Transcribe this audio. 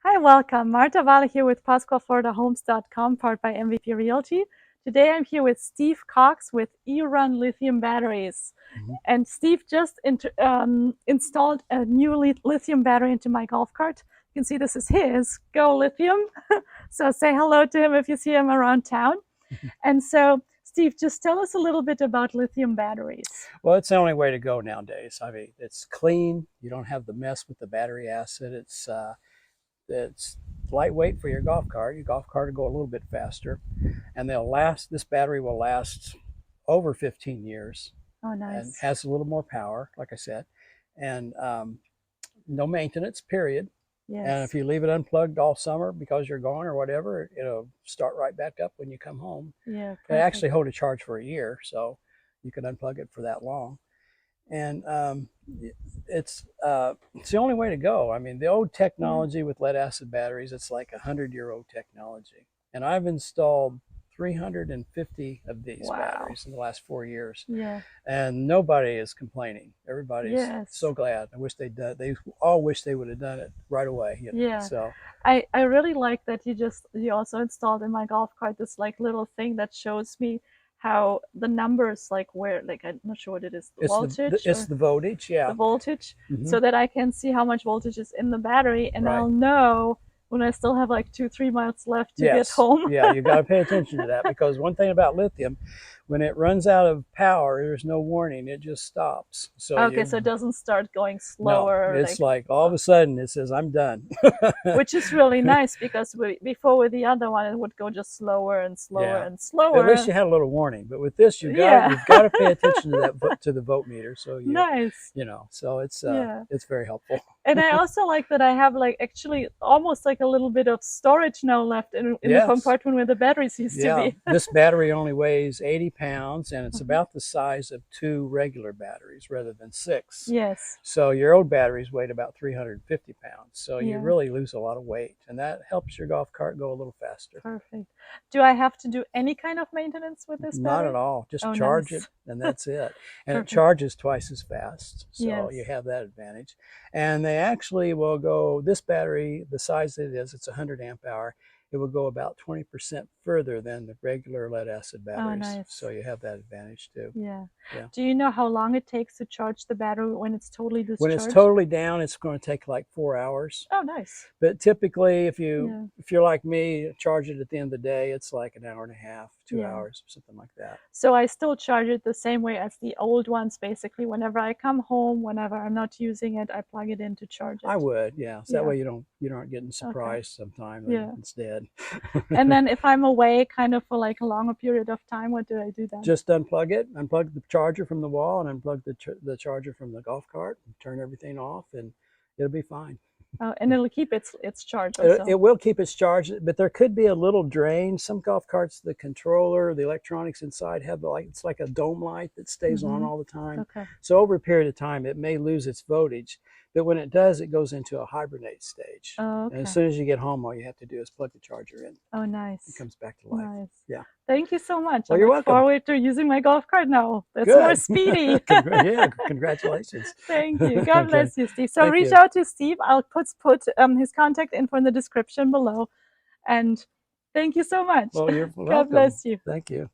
Hi, welcome. Marta Valle here with PascualFloridaHomes.com, powered by MVP Realty. Today I'm here with Steve Cox with eRun Lithium Batteries. And Steve just installed a new lithium battery into my golf cart. You can see this is his Go Lithium. So say hello to him if you see him around town. And so, Steve, just tell us a little bit about lithium batteries. Well, it's the only way to go nowadays. I mean, it's clean. You don't have the mess with the battery acid. It's lightweight for your golf cart. Your golf cart will go a little bit faster, and they'll last. This battery will last over 15 years. Oh, nice. And has a little more power, like I said, and no maintenance, period. Yes. And if you leave it unplugged all summer because you're gone or whatever, it'll start right back up when you come home. Yeah, perfect. They actually hold a charge for a year, so you can unplug it for that long. And it's the only way to go. I mean, the old technology with lead acid batteries, it's like 100-year-old technology. And I've installed 350 of these batteries in the last 4 years. Yeah. And nobody is complaining. Everybody's so glad. I wish they'd done. They all wish they would have done it right away. You know? Yeah. So I really like that you also installed in my golf cart this like little thing that shows me how the numbers, like where, like I'm not sure what it is, the voltage. It's the voltage, yeah. The voltage, so that I can see how much voltage is in the battery, and I'll know when I still have like 2-3 miles left to get home. Yeah, you got to pay attention to that, because one thing about lithium, when it runs out of power, there's no warning. It just stops. So so it doesn't start going slower. No, it's like all of a sudden it says, I'm done. Which is really nice, because before with the other one, it would go just slower and slower and slower. At least you had a little warning. But with this, you've got to pay attention to that, to the voltmeter. So you know, so it's very helpful. And I also like that I have like actually almost like a little bit of storage now left in the compartment where the batteries used to be. This battery only weighs 80 pounds, and it's about the size of 2 regular batteries rather than 6. Yes. So your old batteries weighed about 350 pounds. So you really lose a lot of weight, and that helps your golf cart go a little faster. Perfect. Do I have to do any kind of maintenance with this battery? Not at all. Just charge it, and that's it. And it charges twice as fast. So you have that advantage. And they actually will go, this battery, the size that it is, it's 100 amp hour. It will go about 20% further than the regular lead acid batteries. Oh, nice. So you have that advantage too. Yeah. Do you know how long it takes to charge the battery when it's totally discharged? When it's totally down, it's going to take like 4 hours. Oh, nice. But typically, if you're like me, charge it at the end of the day, it's like an hour and a half, 2 hours, something like that. So I still charge it the same way as the old ones, basically. Whenever I come home, whenever I'm not using it, I plug it in to charge it. I would, So that way you aren't getting surprised sometime that it's dead. And then if I'm away kind of for like a longer period of time, what do I do then? Just unplug it, unplug the charger from the wall, and unplug the charger from the golf cart, and turn everything off, and it'll be fine. And it'll keep its charge also. It will keep its charge, but there could be a little drain. Some golf carts, the controller, the electronics inside have it's like a dome light that stays on all the time. Okay. So over a period of time, it may lose its voltage, but when it does, it goes into a hibernate stage. Oh, okay. And as soon as you get home, all you have to do is plug the charger in. Oh, nice. It comes back to life. Nice. Yeah. Thank you so much. Well, you're welcome. I look forward to using my golf cart now. That's more speedy. Congratulations. Thank you. God bless you, Steve. So reach out to Steve. I'll put his contact info in the description below. And thank you so much. Well, you're welcome. God bless you. Thank you.